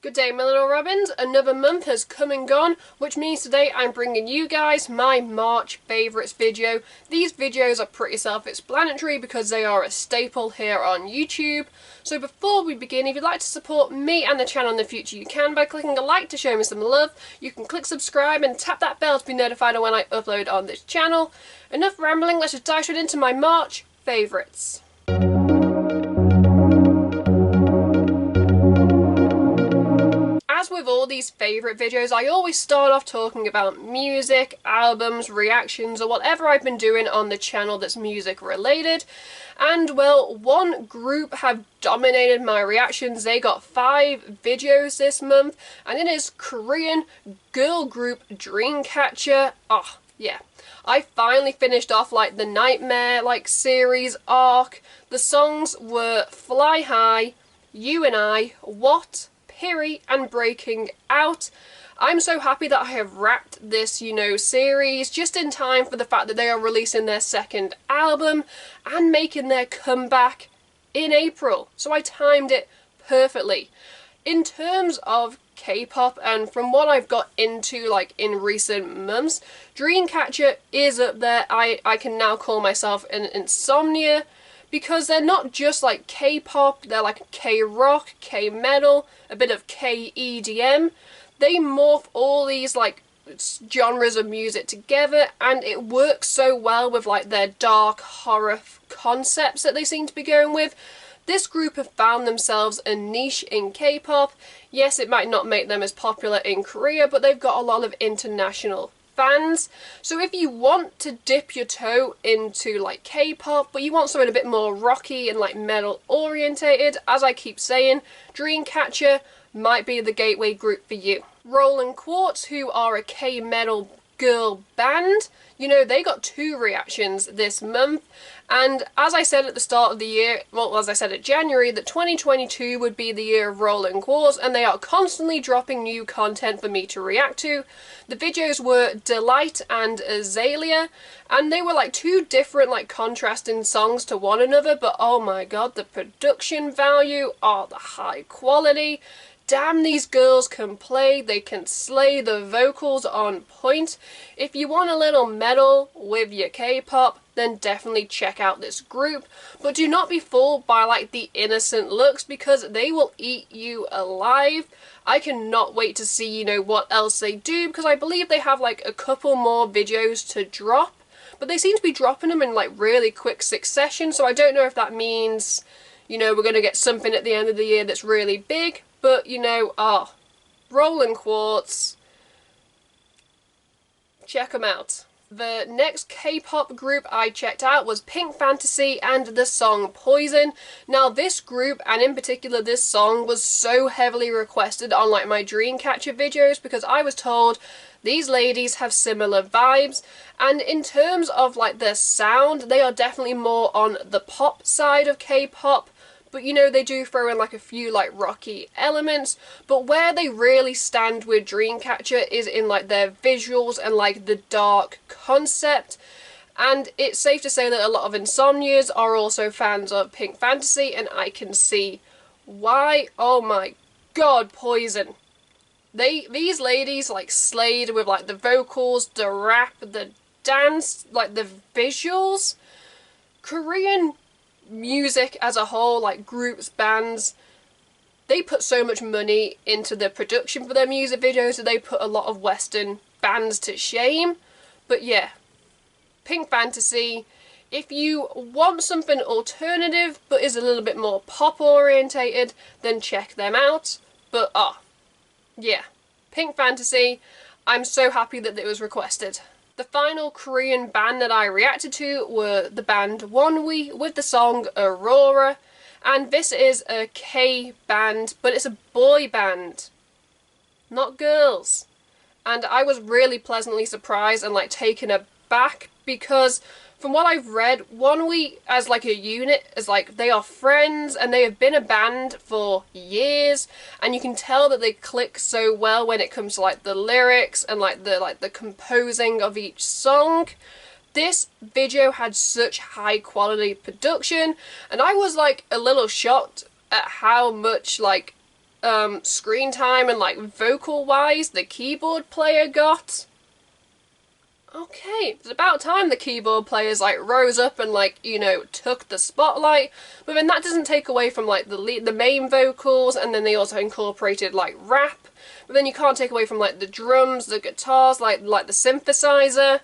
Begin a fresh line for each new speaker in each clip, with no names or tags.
Good day, my little robins. Another month has come and gone, which means today I'm bringing you guys my March favourites video. These videos are pretty self-explanatory because they are a staple here on YouTube. So before we begin, if you'd like to support me and the channel in the future, you can by clicking a like to show me some love. You can click subscribe and tap that bell to be notified when I upload on this channel. Enough rambling, let's just dive straight into my March favourites. As with all these favourite videos, I always start off talking about music, albums, reactions, or whatever I've been doing on the channel that's music related. And well, one group have dominated my reactions. They got 5 videos this month, and it is Korean girl group Dreamcatcher. Oh, yeah. I finally finished off like the Nightmare series arc. The songs were Fly High, You and I, What, Piri, and Breaking Out. I'm so happy that I have wrapped this, series just in time for the fact that they are releasing their second album and making their comeback in April. So I timed it perfectly. In terms of K-pop, and from what I've got into in recent months, Dreamcatcher is up there. I can now call myself an insomnia, because they're not just K-pop, they're K-rock, K-metal, a bit of K-EDM. They morph all these genres of music together, and it works so well with their dark horror concepts that they seem to be going with. This group have found themselves a niche in K-pop. Yes, it might not make them as popular in Korea, but they've got a lot of international fans. So if you want to dip your toe into K-pop, but you want something a bit more rocky and metal orientated, as I keep saying, Dreamcatcher might be the gateway group for you. Rolling Quartz, who are a K-metal girl band, they got 2 reactions this month. And as I said at the start of the year, well, as I said at January, that 2022 would be the year of Rolling Quartz, and they are constantly dropping new content for me to react to. The videos were Delight and Azalea, and they were 2 different contrasting songs to one another, but oh my god, the production value, oh, the high quality. Damn, these girls can play, they can slay, the vocals on point. If you want a little metal with your K-pop, then definitely check out this group. But do not be fooled by the innocent looks, because they will eat you alive. I cannot wait to see, what else they do, because I believe they have a couple more videos to drop. But they seem to be dropping them in really quick succession, so I don't know if that means, we're going to get something at the end of the year that's really big. But, Rolling Quartz, check them out. The next K-pop group I checked out was Pink Fantasy and the song Poison. Now this group, and in particular this song, was so heavily requested on my Dreamcatcher videos, because I was told these ladies have similar vibes, and in terms of their sound, they are definitely more on the pop side of K-pop. But they do throw in a few rocky elements. But where they really stand with Dreamcatcher is in their visuals and the dark concept. And it's safe to say that a lot of insomnias are also fans of Pink Fantasy, and I can see why. Oh my god, Poison. These ladies slayed with the vocals, the rap, the dance, the visuals. Korean music as a whole, groups, bands, they put so much money into the production for their music videos that they put a lot of Western bands to shame. But yeah, Pink Fantasy, if you want something alternative but is a little bit more pop orientated, then check them out. But yeah, Pink Fantasy, I'm so happy that it was requested. The final Korean band that I reacted to were the band Wonwi with the song Aurora, and this is a K band, but it's a boy band, not girls. And I was really pleasantly surprised and taken aback, because from what I've read, Wonwi as a unit is they are friends and they have been a band for years, and you can tell that they click so well when it comes to the lyrics and the composing of each song. This video had such high quality production, and I was a little shocked at how much screen time and like vocal wise the keyboard player got. Okay, it's about time the keyboard players like rose up and like, you know, took the spotlight, but then that doesn't take away from like the main vocals, and then they also incorporated like rap, but then you can't take away from like the drums, the guitars, like the synthesizer.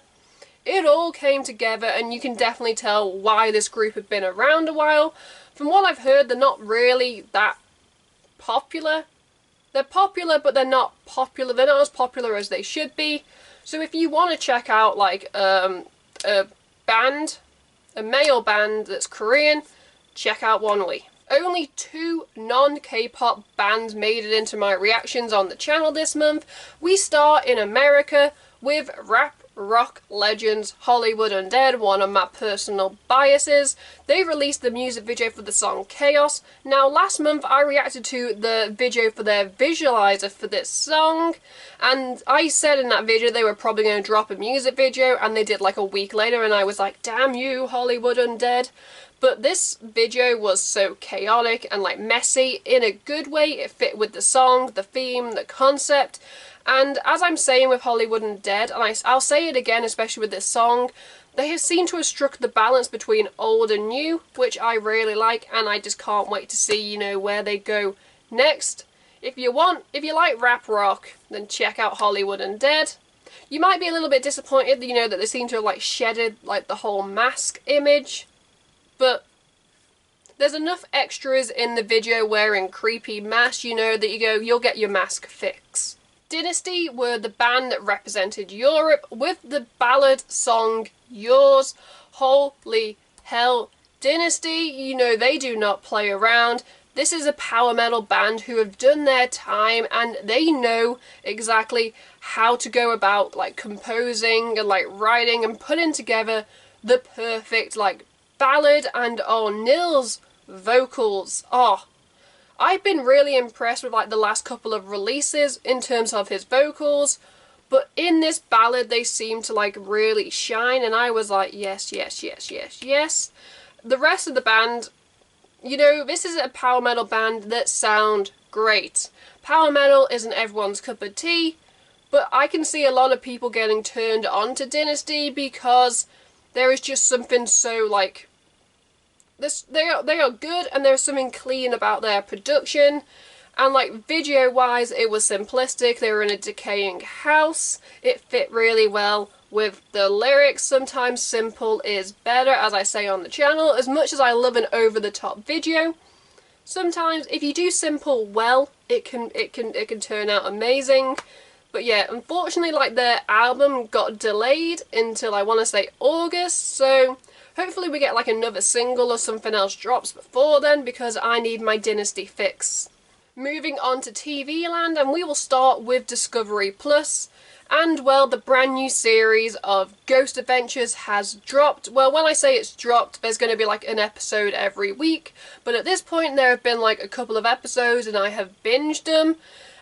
It all came together, and you can definitely tell why this group had been around a while. From what I've heard, they're not really that popular. They're popular, but they're not popular. They're not as popular as they should be. So if you want to check out like a band, a male band that's Korean, check out Wonwi. Only 2 non-K-pop bands made it into my reactions on the channel this month. We start in America with rap rock legends Hollywood Undead, one of my personal biases. They released the music video for the song Chaos. Now last month I reacted to the video for their visualizer for this song, and I said in that video they were probably going to drop a music video, and they did like a week later, and I was like, damn you Hollywood Undead. But this video was so chaotic and like messy in a good way. It fit with the song, the theme, the concept. And as I'm saying with Hollywood Undead, and I'll say it again, especially with this song, they have seemed to have struck the balance between old and new, which I really like, and I just can't wait to see, you know, where they go next. If you like rap rock, then check out Hollywood Undead. You might be a little bit disappointed, you know, that they seem to have like shedded like the whole mask image, but there's enough extras in the video wearing creepy masks, you know, that you'll get your mask fix. Dynasty were the band that represented Europe with the ballad song Yours. Holy hell, Dynasty, you know, they do not play around. This is a power metal band who have done their time, and they know exactly how to go about like composing and like writing and putting together the perfect like ballad. And oh, Nil's vocals, oh, I've been really impressed with like the last couple of releases in terms of his vocals, but in this ballad they seem to like really shine, and I was like, yes, yes, yes, yes, yes. The rest of the band, you know, this is a power metal band that sound great. Power metal isn't everyone's cup of tea, but I can see a lot of people getting turned on to Dynasty because there is just something so like they are good, and there's something clean about their production, and like video wise it was simplistic. They were in a decaying house. It fit really well with the lyrics. Sometimes simple is better, as I say on the channel. As much as I love an over the top video, sometimes if you do simple well, it can turn out amazing. But yeah, unfortunately like their album got delayed until I want to say August, so hopefully we get like another single or something else drops before then, because I need my Dynasty fix. Moving on to TV land, and we will start with Discovery Plus. And well, the brand new series of Ghost Adventures has dropped. Well, when I say it's dropped, there's going to be like an episode every week, but at this point there have been like a couple of episodes and I have binged them.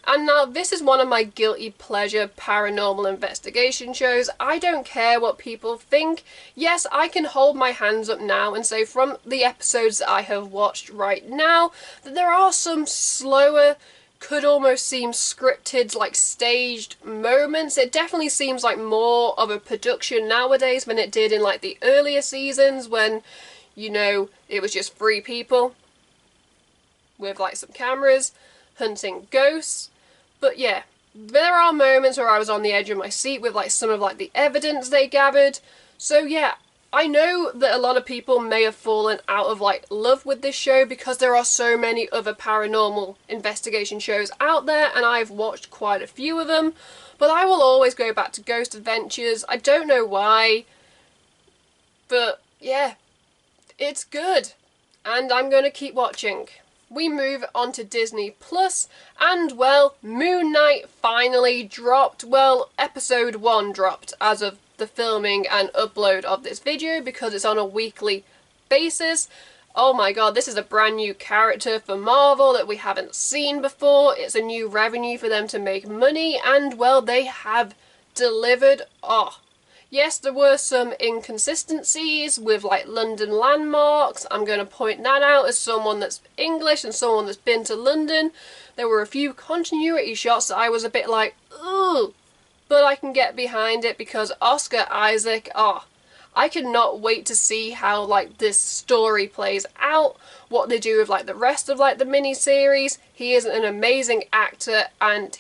And now this is one of my guilty pleasure paranormal investigation shows. I don't care what people think. Yes, I can hold my hands up now and say from the episodes that I have watched right now that there are some slower, could almost seem scripted, like staged moments. It definitely seems like more of a production nowadays than it did in like the earlier seasons when, you know, it was just 3 people with like some cameras hunting ghosts. But yeah, there are moments where I was on the edge of my seat with like some of like the evidence they gathered. So yeah, I know that a lot of people may have fallen out of like love with this show because there are so many other paranormal investigation shows out there, and I've watched quite a few of them. But I will always go back to Ghost Adventures. I don't know why, but yeah, it's good, and I'm going to keep watching. We move on to Disney Plus, and well, Moon Knight finally dropped. Well, episode 1 dropped as of the filming and upload of this video because it's on a weekly basis. Oh my god, this is a brand new character for Marvel that we haven't seen before. It's a new revenue for them to make money, and well, they have delivered. Oh, Yes, there were some inconsistencies with like London landmarks. I'm going to point that out as someone that's English and someone that's been to London. There were a few continuity shots that I was a bit like, ooh, but I can get behind it because Oscar Isaac, I cannot wait to see how like this story plays out, what they do with like the rest of like the mini-series. He is an amazing actor, and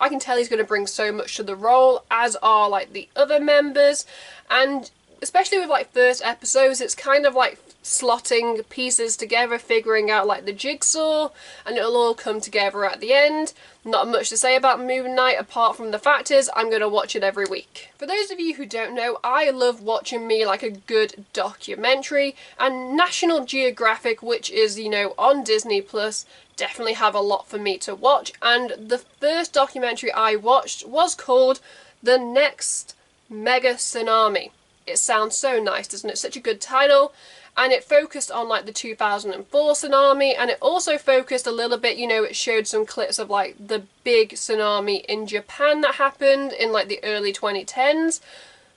I can tell he's going to bring so much to the role, as are like the other members. And especially with like first episodes, it's kind of like slotting pieces together, figuring out like the jigsaw, and it'll all come together at the end. Not much to say about Moon Knight apart from the fact is I'm going to watch it every week. For those of you who don't know, I love watching me like a good documentary, and National Geographic, which is, you know, on Disney Plus, definitely have a lot for me to watch. And the first documentary I watched was called The Next Mega Tsunami. It sounds so nice, doesn't it? Such a good title. And it focused on like the 2004 tsunami, and it also focused a little bit, you know, it showed some clips of like the big tsunami in Japan that happened in like the early 2010s.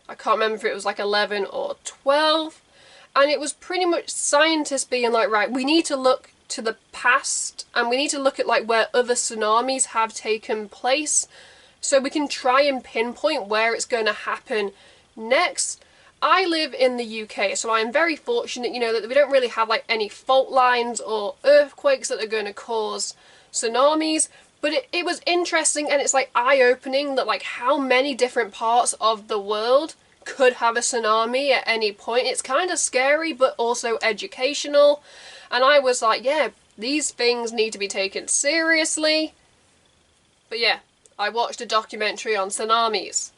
I can't remember if it was like 11 or 12. And it was pretty much scientists being like, right, we need to look to the past and we need to look at like where other tsunamis have taken place so we can try and pinpoint where it's going to happen next. I live in the UK, so I'm very fortunate, you know, that we don't really have like any fault lines or earthquakes that are going to cause tsunamis, but it was interesting, and it's like eye-opening that like how many different parts of the world could have a tsunami at any point. It's kind of scary but also educational, and I was like, yeah, these things need to be taken seriously. But yeah, I watched a documentary on tsunamis.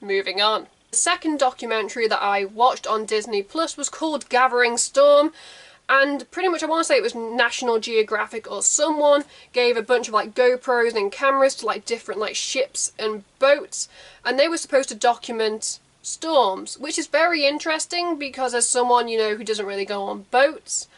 Moving on. The second documentary that I watched on Disney Plus was called Gathering Storm, and pretty much I want to say it was National Geographic or someone gave a bunch of like GoPros and cameras to like different like ships and boats, and they were supposed to document storms, which is very interesting because as someone, you know, who doesn't really go on boats,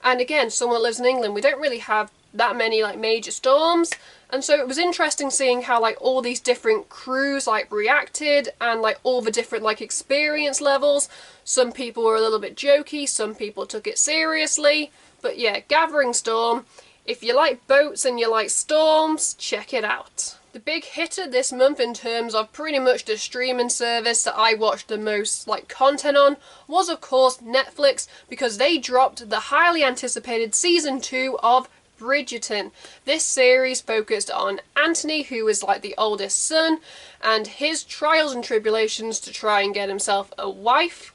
and again, someone that lives in England, we don't really have that many like major storms. And so it was interesting seeing how like all these different crews like reacted, and like all the different like experience levels. Some people were a little bit jokey, some people took it seriously. But yeah, Gathering Storm, if you like boats and you like storms, check it out. The big hitter this month in terms of pretty much the streaming service that I watched the most like content on was of course Netflix, because they dropped the highly anticipated season 2 of Bridgerton. This series focused on Anthony, who is like the oldest son, and his trials and tribulations to try and get himself a wife.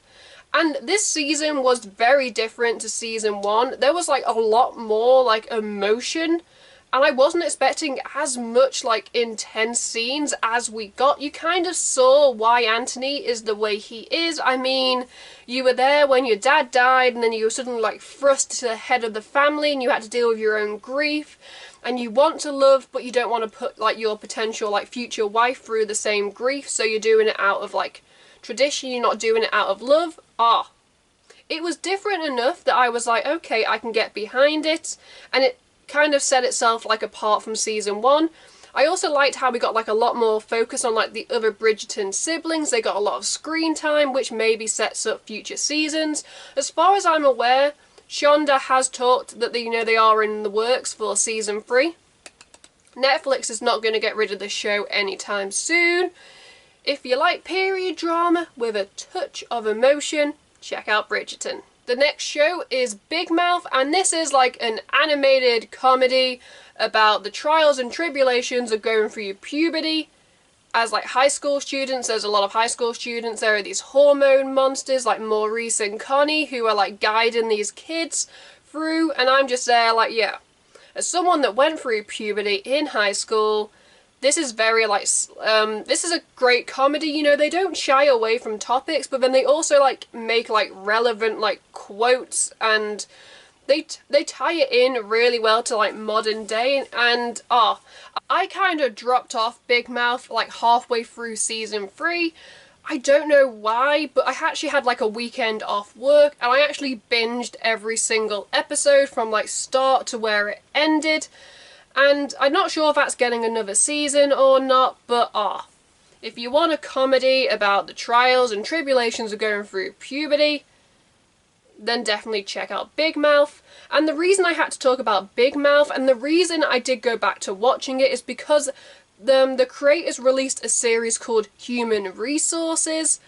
And this season was very different to season 1. There was like a lot more like emotion, and I wasn't expecting as much like intense scenes as we got. You kind of saw why Anthony is the way he is. I mean, you were there when your dad died, and then you were suddenly like thrust to the head of the family, and you had to deal with your own grief, and you want to love, but you don't want to put like your potential like future wife through the same grief, so you're doing it out of like tradition, you're not doing it out of love. It was different enough that I was like, okay, I can get behind it, and it kind of set itself like apart from season 1. I also liked how we got like a lot more focus on like the other Bridgerton siblings. They got a lot of screen time, which maybe sets up future seasons. As far as I'm aware, Shonda has talked that they are in the works for season 3. Netflix is not going to get rid of this show anytime soon. If you like period drama with a touch of emotion, check out Bridgerton. The next show is Big Mouth, and this is like an animated comedy about the trials and tribulations of going through puberty. As like high school students, there's a lot of high school students, there are these hormone monsters like Maurice and Connie who are like guiding these kids through, and I'm just there like, yeah, as someone that went through puberty in high school, this is very like, this is a great comedy, you know, they don't shy away from topics, but then they also like make like relevant like quotes, and they tie it in really well to like modern day. And I kind of dropped off Big Mouth like halfway through season 3. I don't know why, but I actually had like a weekend off work, and I actually binged every single episode from like start to where it ended. And I'm not sure if that's getting another season or not, but If you want a comedy about the trials and tribulations of going through puberty, then definitely check out Big Mouth. And the reason I had to talk about Big Mouth, and the reason I did go back to watching it, is because the creators released a series called Human Resources,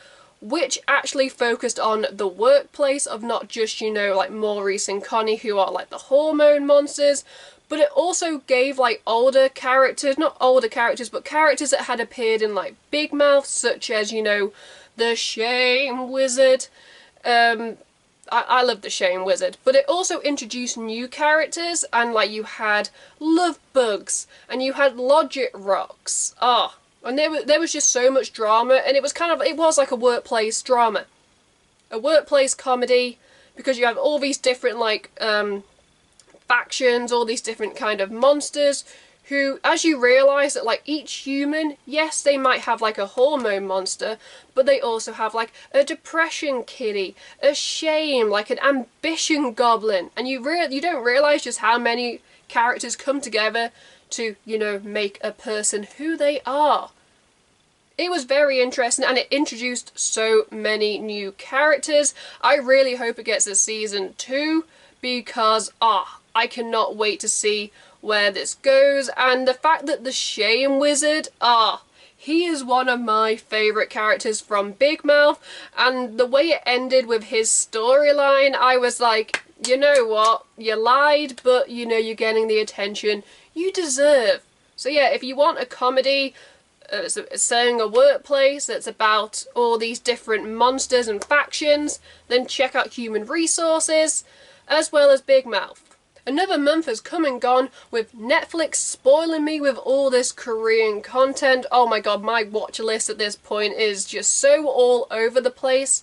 which actually focused on the workplace of not just, you know, like Maurice and Connie, who are like the hormone monsters, but it also gave like older characters, not older characters, but characters that had appeared in like Big Mouth, such as, you know, the Shame Wizard. I love the Shame Wizard, but it also introduced new characters, and like you had Love Bugs, and you had Logic Rocks. And there was just so much drama, and it was like a workplace drama. A workplace comedy, because you have all these different like factions, all these different kind of monsters, who, as you realise that like each human, yes, they might have like a hormone monster, but they also have like a depression kitty, a shame, like an ambition goblin, and you don't realise just how many characters come together to, you know, make a person who they are. It was very interesting, and it introduced so many new characters. I really hope it gets a season 2, because I cannot wait to see where this goes. And the fact that the Shame Wizard, he is one of my favourite characters from Big Mouth, and the way it ended with his storyline, I was like, you know what, you lied, but you know, you're getting the attention you deserve. So yeah, if you want a comedy setting a workplace that's about all these different monsters and factions, then check out Human Resources, as well as Big Mouth. Another month has come and gone with Netflix spoiling me with all this Korean content. Oh my god, my watch list at this point is just so all over the place.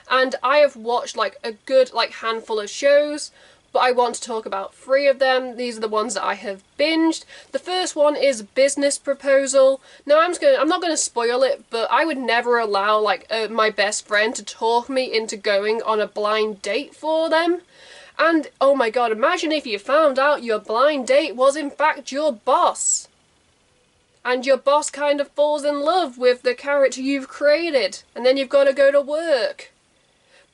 And I have watched like a good like handful of shows, but I want to talk about 3 of them. These are the ones that I have binged. The first one is Business Proposal. Now I'm not going to spoil it, but I would never allow like my best friend to talk me into going on a blind date for them. And oh my god, imagine if you found out your blind date was in fact your boss. And your boss kind of falls in love with the character you've created, and then you've got to go to work.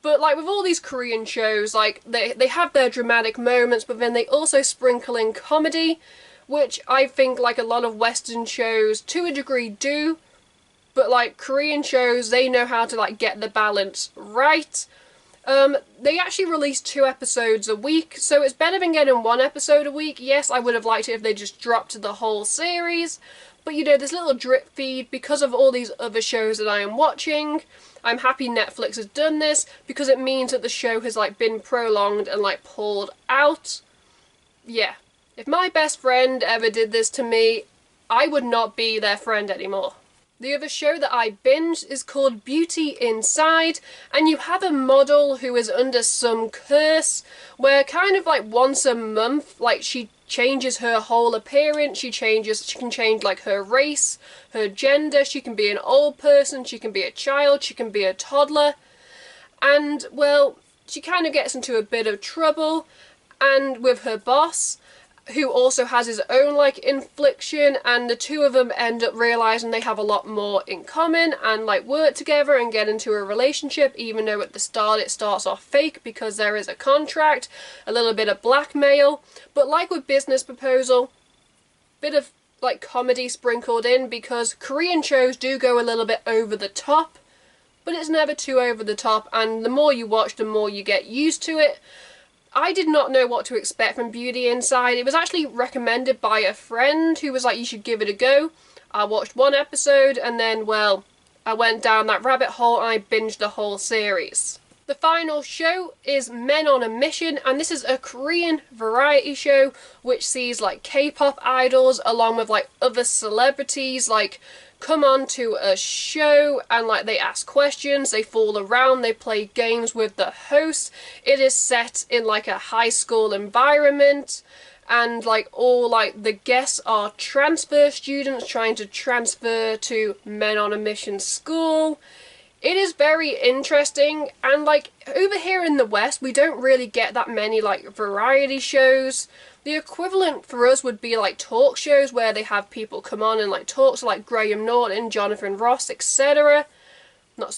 But like with all these Korean shows, like they have their dramatic moments, but then they also sprinkle in comedy, which I think like a lot of Western shows to a degree do. But like Korean shows, they know how to like get the balance right. They actually release 2 episodes a week, so it's better than getting 1 episode a week. Yes, I would have liked it if they just dropped the whole series, but you know, this little drip feed, because of all these other shows that I am watching, I'm happy Netflix has done this, because it means that the show has like been prolonged and like pulled out. Yeah, if my best friend ever did this to me, I would not be their friend anymore. The other show that I binged is called Beauty Inside, and you have a model who is under some curse where kind of like once a month, like she changes her whole appearance, she can change like her race, her gender, she can be an old person, she can be a child, she can be a toddler, and well, she kind of gets into a bit of trouble, and with her boss, who also has his own like infliction, and the 2 of them end up realising they have a lot more in common and like work together and get into a relationship, even though at the start it starts off fake because there is a contract, a little bit of blackmail. But like with Business Proposal, bit of like comedy sprinkled in, because Korean shows do go a little bit over the top, but it's never too over the top, and the more you watch the more you get used to it. I did not know what to expect from Beauty Inside. It was actually recommended by a friend who was like, you should give it a go. I watched 1 episode and then, well, I went down that rabbit hole and I binged the whole series. The final show is Men on a Mission, and this is a Korean variety show which sees like K-pop idols along with like other celebrities like come on to a show, and like they ask questions, they fool around, they play games with the host. It is set in like a high school environment, and like all like the guests are transfer students trying to transfer to Men on a Mission school. It is very interesting, and like over here in the West we don't really get that many like variety shows. The equivalent for us would be like talk shows where they have people come on and like talk, so like Graham Norton, Jonathan Ross, etc.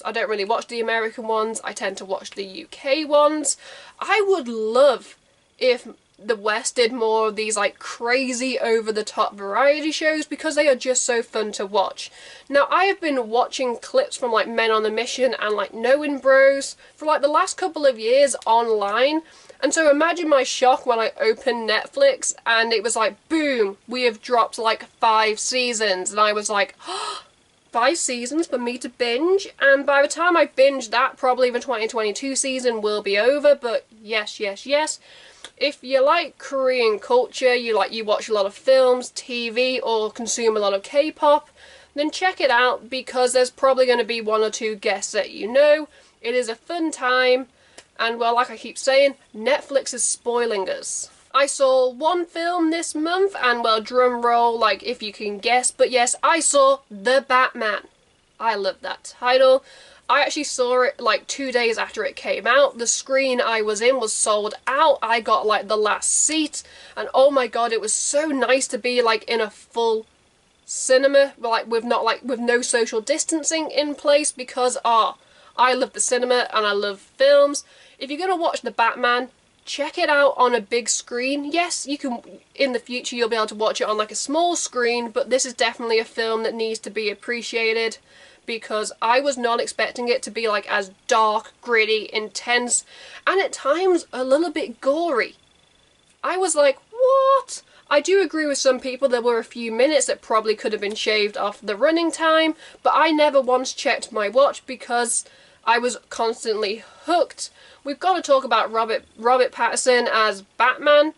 I don't really watch the American ones, I tend to watch the UK ones. I would love if the West did more of these like crazy over-the-top variety shows, because they are just so fun to watch. Now, I have been watching clips from like Men on a Mission and like Knowing Bros for like the last couple of years online, and so imagine my shock when I opened Netflix and it was like, boom, we have dropped like 5 seasons, and I was like, oh, 5 seasons for me to binge? And by the time I binge that, probably the 2022 season will be over. But yes, yes, yes. If you like Korean culture, you watch a lot of films, TV, or consume a lot of K-pop, then check it out, because there's probably going to be 1 or 2 guests that you know. It is a fun time, and well, like I keep saying, Netflix is spoiling us. I saw 1 film this month, and well, drum roll, like if you can guess, but yes, I saw The Batman. I love that title. I actually saw it like 2 days after it came out. The screen I was in was sold out. I got like the last seat, and oh my god, it was so nice to be like in a full cinema, with no social distancing in place, because I love the cinema and I love films. If you're gonna watch The Batman, check it out on a big screen. Yes, you can, in the future you'll be able to watch it on like a small screen, but this is definitely a film that needs to be appreciated, because I was not expecting it to be like as dark, gritty, intense, and at times a little bit gory. I was like, what? I do agree with some people, there were a few minutes that probably could have been shaved off the running time, but I never once checked my watch because I was constantly hooked. We've got to talk about Robert Pattinson as Batman.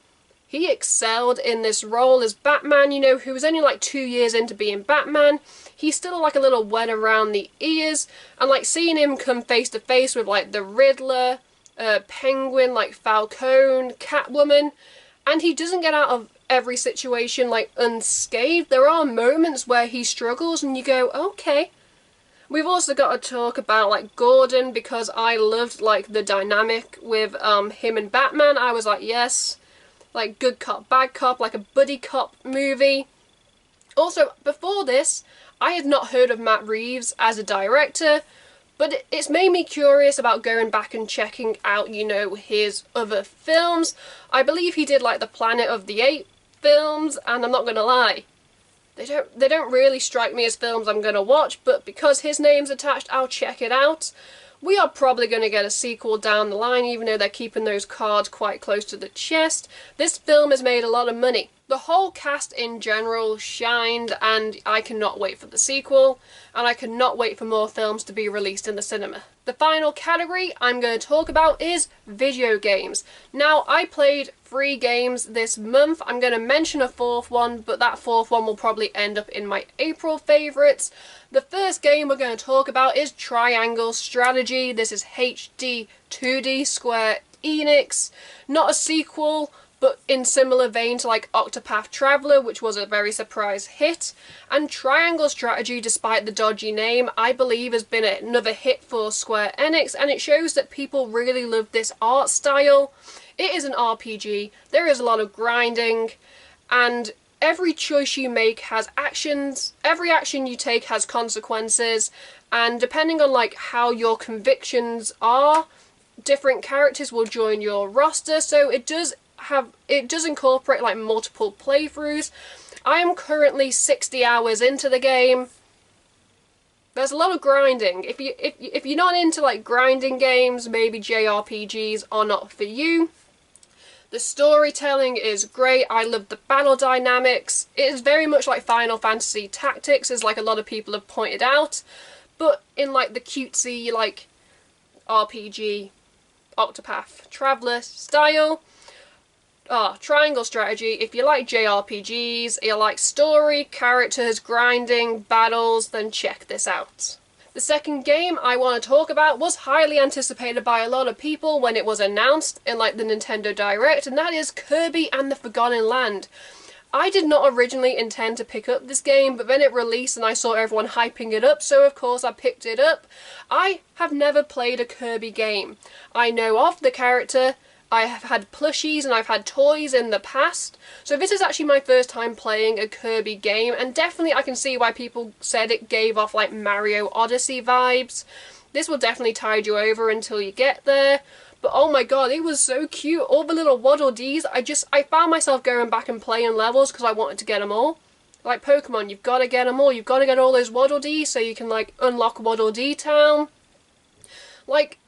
He excelled in this role as Batman, you know, who was only like 2 years into being Batman. He's still like a little wet around the ears, and like seeing him come face to face with like the Riddler, Penguin, like Falcone, Catwoman, and he doesn't get out of every situation like unscathed. There are moments where he struggles and you go, okay. We've also got to talk about like Gordon, because I loved like the dynamic with him and Batman. I was like, yes, like good cop, bad cop, like a buddy cop movie. Also, before this, I had not heard of Matt Reeves as a director, but it's made me curious about going back and checking out, you know, his other films. I believe he did like the Planet of the Apes films, and I'm not gonna lie, they don't really strike me as films I'm gonna watch, but because his name's attached, I'll check it out. We are probably going to get a sequel down the line, even though they're keeping those cards quite close to the chest. This film has made a lot of money. The whole cast in general shined, and I cannot wait for the sequel, and I cannot wait for more films to be released in the cinema. The final category I'm going to talk about is video games. Now, I played 3 games this month. I'm going to mention a 4th one, but that 4th one will probably end up in my April favourites. The first game we're going to talk about is Triangle Strategy. This is HD 2D Square Enix. Not a sequel, but in similar vein to like Octopath Traveler, which was a very surprise hit. And Triangle Strategy, despite the dodgy name, I believe has been another hit for Square Enix, and it shows that people really love this art style. It is an RPG, there is a lot of grinding, and every choice you make has actions, every action you take has consequences, and depending on like how your convictions are, different characters will join your roster, so it does incorporate like multiple playthroughs. I am currently 60 hours into the game. There's a lot of grinding. If you're not into like grinding games, maybe JRPGs are not for you. The storytelling is great. I love the battle dynamics. It is very much like Final Fantasy Tactics, as like a lot of people have pointed out, but in like the cutesy like RPG Octopath Traveler style. Triangle Strategy, if you like JRPGs, you like story, characters, grinding, battles, then check this out. The second game I want to talk about was highly anticipated by a lot of people when it was announced in like the Nintendo Direct, and that is Kirby and the Forgotten Land. I did not originally intend to pick up this game, but then it released and I saw everyone hyping it up, so of course I picked it up. I have never played a Kirby game. I know of the character, I have had plushies and I've had toys in the past. So this is actually my first time playing a Kirby game, and definitely I can see why people said it gave off like Mario Odyssey vibes. This will definitely tide you over until you get there. But oh my god, it was so cute. All the little Waddle Dees, I found myself going back and playing levels because I wanted to get them all. Like Pokemon, you've got to get them all. You've got to get all those Waddle Dees so you can like unlock Waddle Dee Town. Like,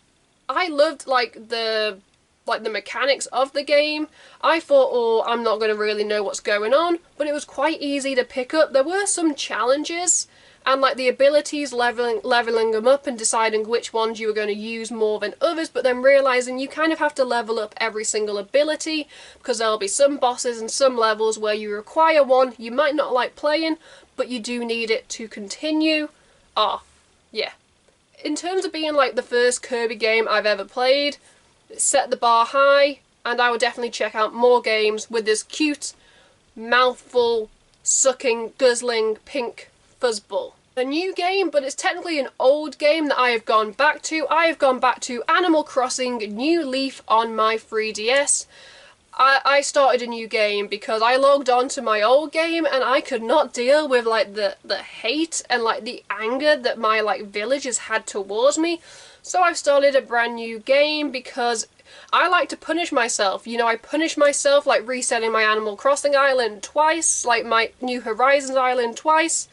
I loved like the mechanics of the game. I thought, oh, I'm not going to really know what's going on, but it was quite easy to pick up. There were some challenges, and like the abilities, leveling them up and deciding which ones you were going to use more than others, but then realising you kind of have to level up every single ability, because there'll be some bosses and some levels where you require one you might not like playing, but you do need it to continue. Yeah. In terms of being like the first Kirby game I've ever played, set the bar high, and I would definitely check out more games with this cute, mouthful, sucking, guzzling, pink fuzzball. A new game, but it's technically an old game that I have gone back to. I have gone back to Animal Crossing New Leaf on my 3DS. I started a new game because I logged on to my old game and I could not deal with like the hate and like the anger that my like villagers had towards me. So I've started a brand new game because I like to punish myself. You know, I punish myself like resetting my Animal Crossing island twice, like my New Horizons island twice.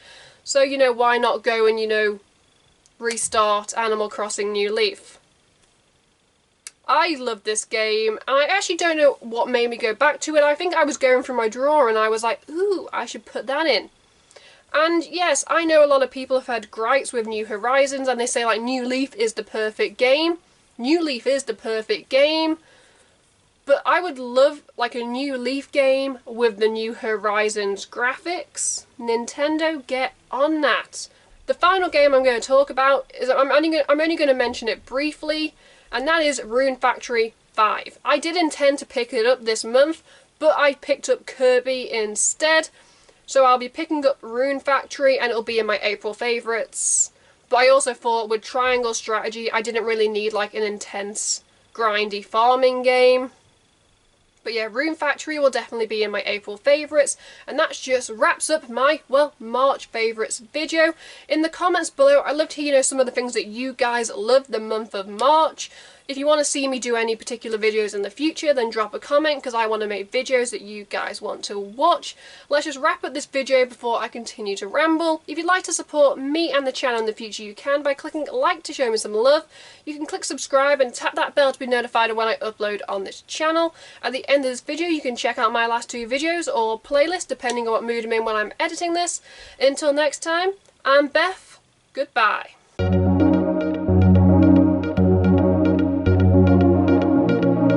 So, you know, why not go and, you know, restart Animal Crossing New Leaf? I love this game, and I actually don't know what made me go back to it. I think I was going through my drawer and I was like, ooh, I should put that in. And yes, I know a lot of people have had gripes with New Horizons and they say like New Leaf is the perfect game. New Leaf is the perfect game. But I would love like a New Leaf game with the New Horizons graphics. Nintendo, get on that. The final game I'm going to talk about is, I'm only going to mention it briefly, and that is Rune Factory 5. I did intend to pick it up this month, but I picked up Kirby instead. So I'll be picking up Rune Factory and it'll be in my April favourites. But I also thought with Triangle Strategy I didn't really need like an intense grindy farming game. But yeah, Rune Factory will definitely be in my April favourites, and that just wraps up my, well, March favourites video. In the comments below, I'd love to hear, you know, some of the things that you guys love the month of March. If you want to see me do any particular videos in the future, then drop a comment, because I want to make videos that you guys want to watch. Let's just wrap up this video before I continue to ramble. If you'd like to support me and the channel in the future, you can by clicking like to show me some love. You can click subscribe and tap that bell to be notified when I upload on this channel. At the end of this video, you can check out my last 2 videos or playlist, depending on what mood I'm in when I'm editing this. Until next time, I'm Beth. Goodbye.